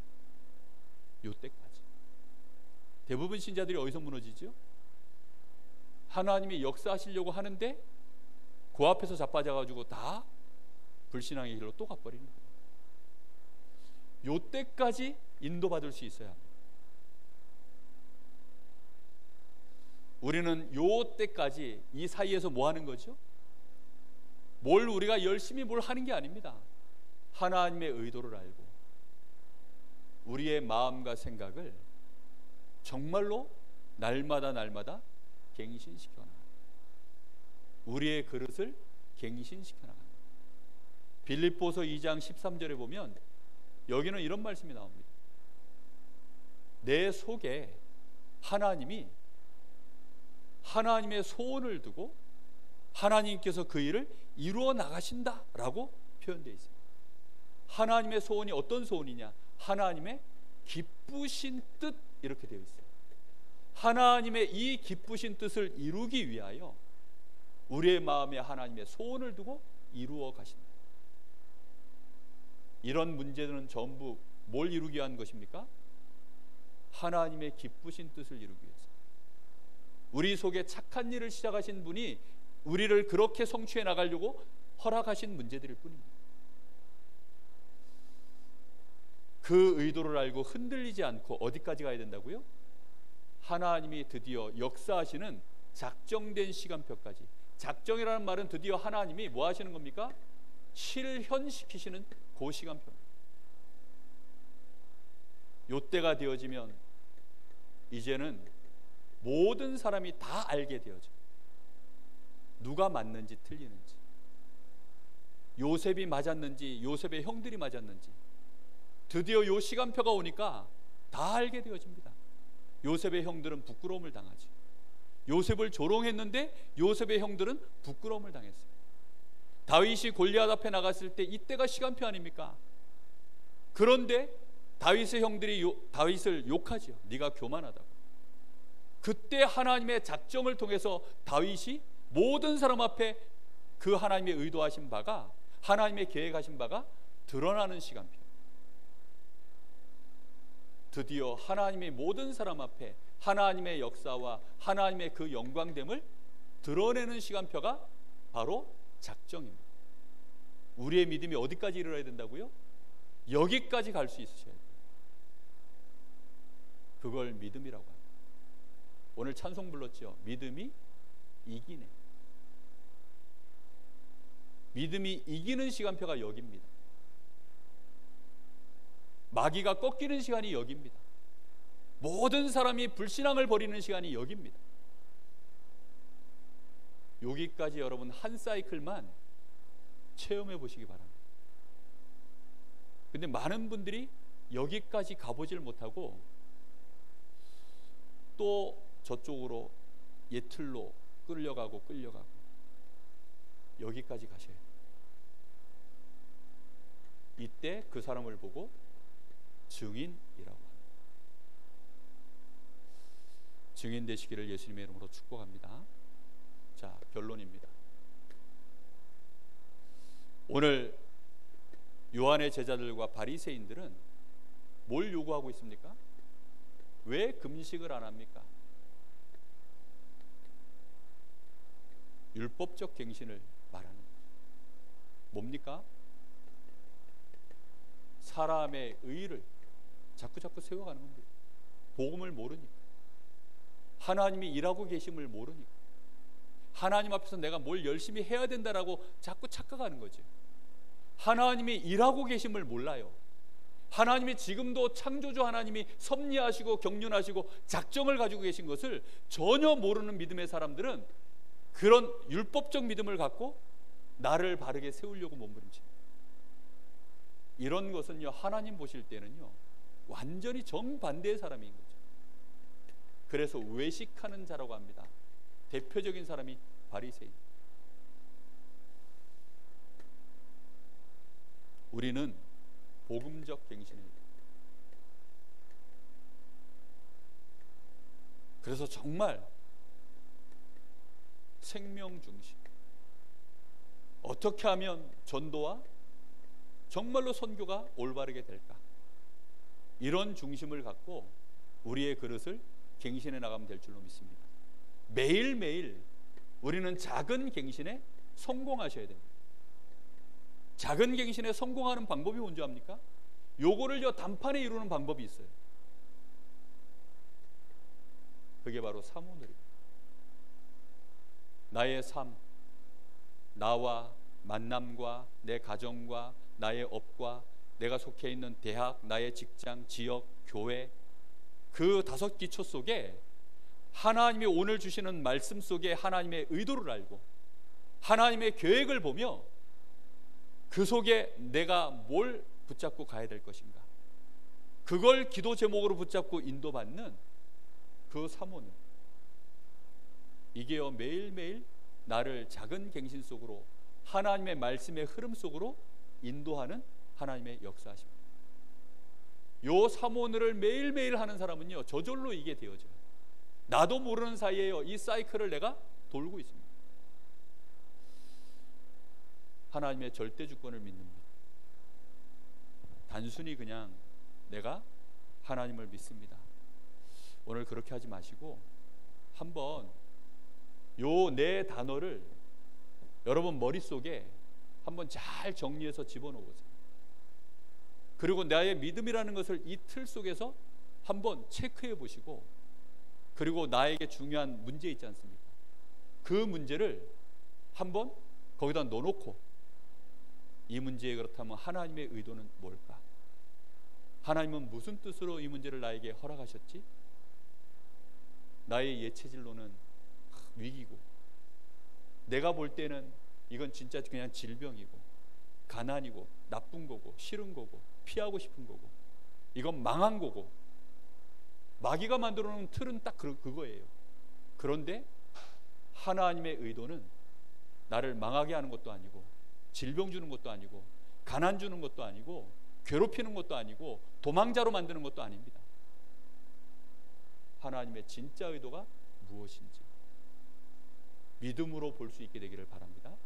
요때까지. 대부분 신자들이 어디서 무너지죠? 하나님이 역사하시려고 하는데 그 앞에서 자빠져가지고 다 불신앙의 길로 또 가버리는 거예요. 요때까지 인도받을 수 있어야 합니다. 우리는 요때까지 이 사이에서 뭐 하는 거죠? 뭘 우리가 열심히 뭘 하는 게 아닙니다. 하나님의 의도를 알고 우리의 마음과 생각을 정말로 날마다 갱신시켜 나가는, 우리의 그릇을 갱신시켜 나가는. 빌립보서 2장 13절에 보면 여기는 이런 말씀이 나옵니다. 내 속에 하나님의 소원을 두고 하나님께서 그 일을 이루어 나가신다라고 표현되어 있습니다. 하나님의 소원이 어떤 소원이냐? 하나님의 기쁘신 뜻, 이렇게 되어 있어요. 하나님의 이 기쁘신 뜻을 이루기 위하여 우리의 마음에 하나님의 소원을 두고 이루어 가신다. 이런 문제들은 전부 뭘 이루기 위한 것입니까? 하나님의 기쁘신 뜻을 이루기 위해서. 우리 속에 착한 일을 시작하신 분이 우리를 그렇게 성취해 나가려고 허락하신 문제들일 뿐입니다. 그 의도를 알고 흔들리지 않고 어디까지 가야 된다고요? 하나님이 드디어 역사하시는 작정된 시간표까지. 작정이라는 말은 드디어 하나님이 뭐 하시는 겁니까? 실현시키시는 그 시간표. 요때가 되어지면 이제는 모든 사람이 다 알게 되어져. 누가 맞는지 틀리는지, 요셉이 맞았는지 요셉의 형들이 맞았는지 드디어 요 시간표가 오니까 다 알게 되어집니다. 요셉의 형들은 부끄러움을 당하지. 요셉을 조롱했는데 요셉의 형들은 부끄러움을 당했어요. 다윗이 골리앗 앞에 나갔을 때 이때가 시간표 아닙니까? 그런데 다윗의 형들이 다윗을 욕하죠. 네가 교만하다고. 그때 하나님의 작정을 통해서 다윗이 모든 사람 앞에 그 하나님의 의도하신 바가, 하나님의 계획하신 바가 드러나는 시간표. 드디어 하나님의 모든 사람 앞에 하나님의 역사와 하나님의 그 영광됨을 드러내는 시간표가 바로 작정입니다. 우리의 믿음이 어디까지 이르러야 된다고요? 여기까지 갈 수 있으셔야 돼요. 그걸 믿음이라고 합니다. 오늘 찬송 불렀죠. 믿음이 이기네. 믿음이 이기는 시간표가 여기입니다. 마귀가 꺾이는 시간이 여기입니다. 모든 사람이 불신앙을 버리는 시간이 여기입니다. 여기까지 여러분 한 사이클만 체험해 보시기 바랍니다. 근데 많은 분들이 여기까지 가보질 못하고 또 저쪽으로 예틀로 끌려가고 여기까지 가셔야 돼요. 이때 그 사람을 보고 증인이라고 합니다. 증인 되시기를 예수님의 이름으로 축복합니다. 자, 결론입니다. 오늘 요한의 제자들과 바리새인들은 뭘 요구하고 있습니까? 왜 금식을 안 합니까? 율법적 갱신을 말하는 뭡니까? 사람의 의를 자꾸 세워가는 겁니다. 복음을 모르니까, 하나님이 일하고 계심을 모르니까, 하나님 앞에서 내가 뭘 열심히 해야 된다라고 자꾸 착각하는 거죠. 하나님이 일하고 계심을 몰라요. 하나님이 지금도 창조주 하나님이 섭리하시고 경륜하시고 작정을 가지고 계신 것을 전혀 모르는 믿음의 사람들은 그런 율법적 믿음을 갖고 나를 바르게 세우려고 몸부림칩니다. 이런 것은요, 하나님 보실 때는요 완전히 정반대의 사람인 거죠. 그래서 외식하는 자라고 합니다. 대표적인 사람이 바리새인. 우리는 복음적 갱신입니다. 그래서 정말 생명 중심, 어떻게 하면 전도와 정말로 선교가 올바르게 될까, 이런 중심을 갖고 우리의 그릇을 갱신해 나가면 될 줄로 믿습니다. 매일매일 우리는 작은 갱신에 성공하셔야 됩니다. 작은 갱신에 성공하는 방법이 뭔지 압니까? 요거를요 단판에 이루는 방법이 있어요. 그게 바로 사모늘입니다. 나의 삶, 나와 만남과 내 가정과 나의 업과 내가 속해 있는 대학, 나의 직장, 지역, 교회, 그 5기초 속에 하나님이 오늘 주시는 말씀 속에 하나님의 의도를 알고 하나님의 계획을 보며 그 속에 내가 뭘 붙잡고 가야 될 것인가, 그걸 기도 제목으로 붙잡고 인도받는 그 사모는, 이게요 매일매일 나를 작은 갱신 속으로 하나님의 말씀의 흐름 속으로 인도하는 하나님의 역사하십니다. 요 사모늘을 매일매일 하는 사람은요 저절로 이게 되어져요. 나도 모르는 사이에요 이 사이클을 내가 돌고 있습니다. 하나님의 절대 주권을 믿는 믿음, 단순히 그냥 내가 하나님을 믿습니다, 오늘 그렇게 하지 마시고 한번 요 네 단어를 여러분 머릿속에 한번 잘 정리해서 집어넣으세요. 그리고 나의 믿음이라는 것을 이 틀 속에서 한번 체크해 보시고, 그리고 나에게 중요한 문제 있지 않습니까? 그 문제를 한번 거기다 넣어놓고, 이 문제에 그렇다면 하나님의 의도는 뭘까? 하나님은 무슨 뜻으로 이 문제를 나에게 허락하셨지? 나의 예체질로는 위기고, 내가 볼 때는 이건 진짜 그냥 질병이고 가난이고 나쁜 거고 싫은 거고 피하고 싶은 거고 이건 망한 거고, 마귀가 만들어 놓은 틀은 딱 그거예요. 그런데 하나님의 의도는 나를 망하게 하는 것도 아니고 질병 주는 것도 아니고 가난 주는 것도 아니고 괴롭히는 것도 아니고 도망자로 만드는 것도 아닙니다. 하나님의 진짜 의도가 무엇인지 믿음으로 볼 수 있게 되기를 바랍니다.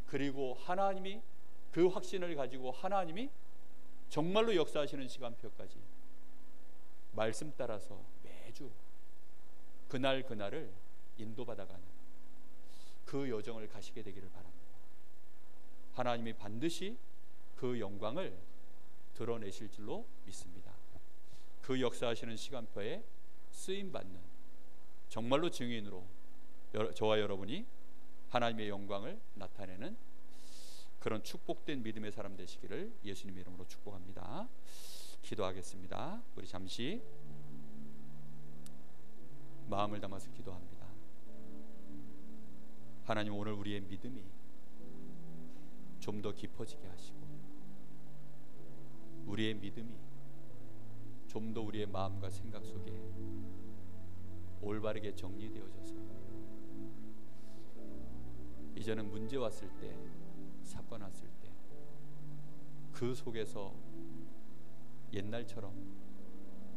그리고 하나님이 그 확신을 가지고 하나님이 정말로 역사하시는 시간표까지 말씀 따라서 매주 그날을 인도받아가는 그 여정을 가시게 되기를 바랍니다. 하나님이 반드시 그 영광을 드러내실 줄로 믿습니다. 그 역사하시는 시간표에 쓰임받는 정말로 증인으로 저와 여러분이 하나님의 영광을 나타내는 그런 축복된 믿음의 사람 되시기를 예수님의 이름으로 축복합니다. 기도하겠습니다. 우리 잠시 마음을 담아서 기도합니다. 하나님, 오늘 우리의 믿음이 좀 더 깊어지게 하시고 우리의 믿음이 좀 더 우리의 마음과 생각 속에 올바르게 정리되어져서 이제는 문제 왔을 때, 사건 왔을 때 그 속에서 옛날처럼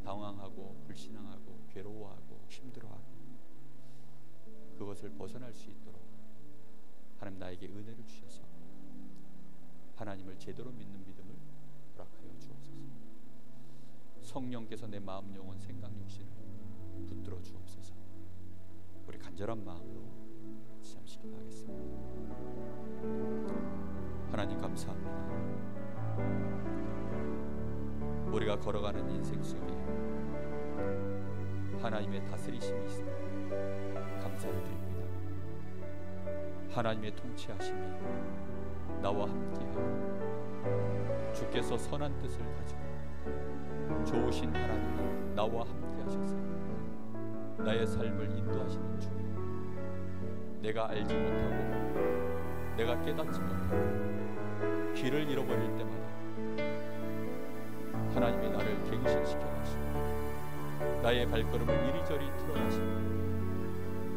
당황하고 불신앙하고 괴로워하고 힘들어하고 그것을 벗어날 수 있도록 하나님 나에게 은혜를 주셔서 하나님을 제대로 믿는 믿음을 허락하여 주옵소서. 성령께서 내 마음, 영혼, 생각, 육신을 붙들어 주옵소서. 우리 간절한 마음으로 잠시 기도하겠습니다. 하나님 감사합니다. 우리가 걸어가는 인생 속에 하나님의 다스리심이 있습니다. 감사를 드립니다. 하나님의 통치하심이 나와 함께하여 주께서 선한 뜻을 가지고 좋으신 하나님이 나와 함께하셔서 나의 삶을 인도하시는 중에 내가 알지 못하고 내가 깨닫지 못하고 길을 잃어버릴 때마다 하나님이 나를 갱신시켜 가시고 나의 발걸음을 이리저리 틀어가시고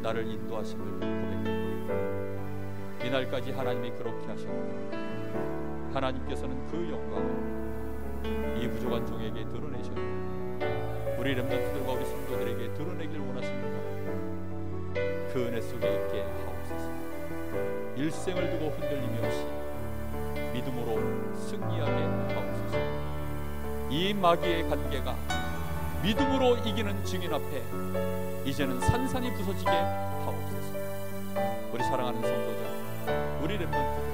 나를 인도하심을 고백합니다. 이날까지 하나님이 그렇게 하셨고 하나님께서는 그 영광을 이 부족한 종에게 드러내셨고 우리 렘넌트들과 우리 성도들에게 드러내길 원하시는 바랍니다. 그 은혜 속에 있게 하옵소서. 일생을 두고 흔들림이 없이 믿음으로 승리하게 하옵소서. 이 마귀의 관계가 믿음으로 이기는 증인 앞에 이제는 산산이 부서지게 하옵소서. 우리 사랑하는 성도들, 우리 렘넌트들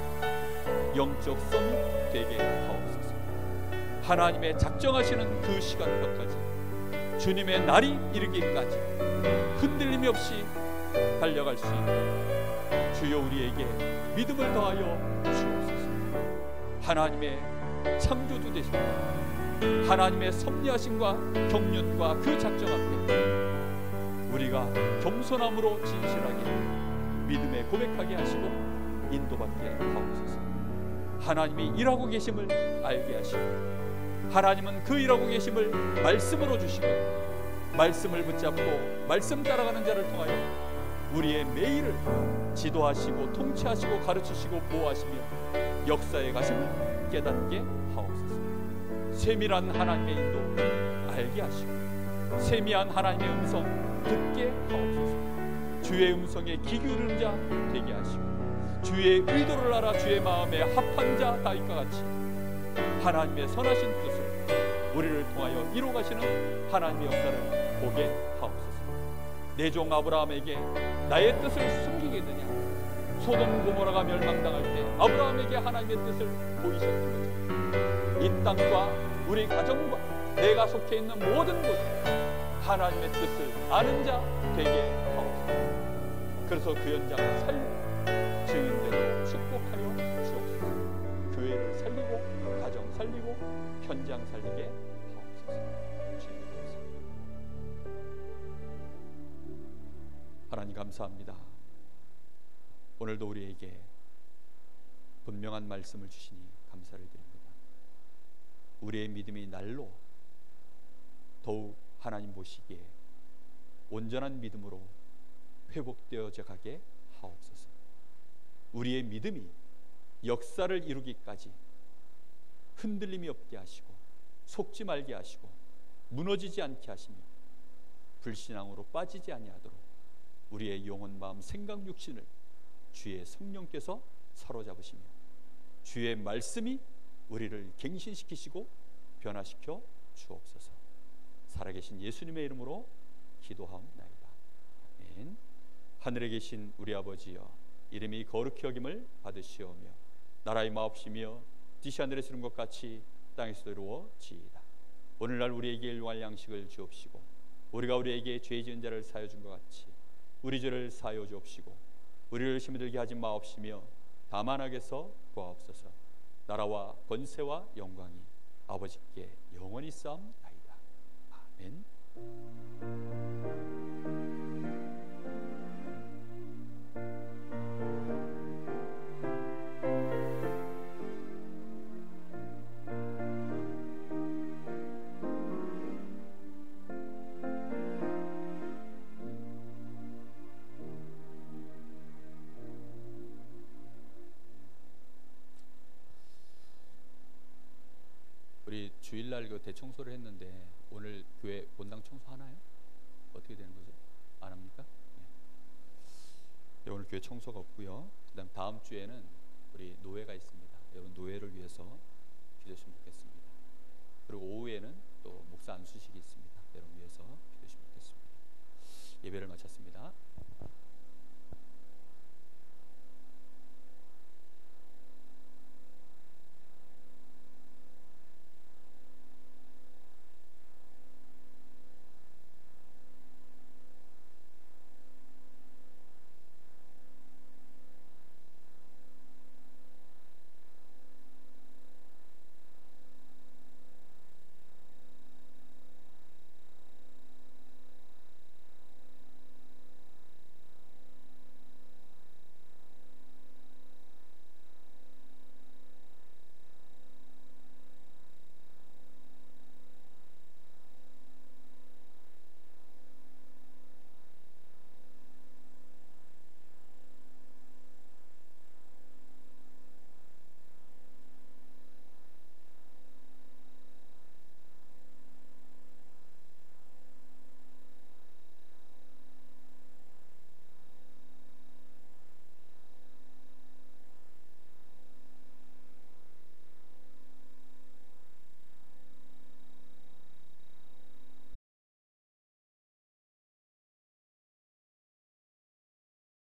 영적 썸이 되게 하옵소서. 하나님의 작정하시는 그 시간표까지 주님의 날이 이르기까지 흔들림이 없이 달려갈 수 있도록 주여 우리에게 믿음을 더하여 주옵소서. 하나님의 창조주 되신 하나님의 섭리하심과 경륜과 그 작정 앞에 우리가 겸손함으로 진실하게 믿음에 고백하게 하시고 인도받게 하옵소서. 하나님이 일하고 계심을 알게 하시고 하나님은 그 일하고 계심을 말씀으로 주시고 말씀을 붙잡고 말씀 따라가는 자를 통하여 우리의 매일을 지도하시고 통치하시고 가르치시고 보호하시며 역사에 가심을 깨닫게 하옵소서. 세밀한 하나님의 인도 알게 하시고 세미한 하나님의 음성 듣게 하옵소서. 주의 음성에 귀 기울이는 자 되게 하시고 주의 의도를 알아 주의 마음에 합한 자 다윗과 같이 하나님의 선하신 뜻을 우리를 통하여 이루어가시는 하나님의 역사를 보게 하옵소서. 내 종 아브라함에게 나의 뜻을 숨기게 되냐? 소돔 고모라가 멸망당할 때 아브라함에게 하나님의 뜻을 보이셨던 거죠. 이 땅과 우리 가정과 내가 속해 있는 모든 곳에 하나님의 뜻을 아는 자 되게 하옵소서. 그래서 그 현장을 살리고 증인되고 축복하여 주옵소서. 교회를 살리고 가정 살리고 현장 살리게 하옵소서. 하나님 감사합니다. 오늘도 우리에게 분명한 말씀을 주시니 감사를 드립니다. 우리의 믿음이 날로 더욱 하나님 보시기에 온전한 믿음으로 회복되어져 가게 하옵소서. 우리의 믿음이 역사를 이루기까지 흔들림이 없게 하시고 속지 말게 하시고 무너지지 않게 하시며 불신앙으로 빠지지 아니하도록 우리의 영혼, 마음, 생각, 육신을 주의 성령께서 사로잡으시며 주의 말씀이 우리를 갱신시키시고 변화시켜 주옵소서. 살아계신 예수님의 이름으로 기도하옵나이다. 아멘. 하늘에 계신 우리 아버지여, 이름이 거룩히 여김을 받으시오며 나라의 마옵시며 뜻이 하늘에서 이룬 것 같이 땅에서도 이루어지이다. 오늘날 우리에게 일용할 양식을 주옵시고 우리가 우리에게 죄 지은 자를 사하여 준 것 같이 우리 죄를 사하여 주옵시고 우리를 시험에 들게 하지 마옵시며 다만 악에서 구하옵소서. 나라와 권세와 영광이 아버지께 영원히 쌓옵나이다. 아멘. 우리 주일날 그 대청소를 했는데 오늘 교회 본당 청소하나요? 어떻게 되는 거죠? 안 합니까? 네. 오늘 교회 청소가 없고요. 그다음 다음 주에는 우리 노회가 있습니다. 여러분 노회를 위해서 기도했으면 좋겠습니다. 그리고 오후에는 또 목사 안수식이 있습니다. 여러분 위해서 기도했으면 좋겠습니다. 예배를 마쳤습니다.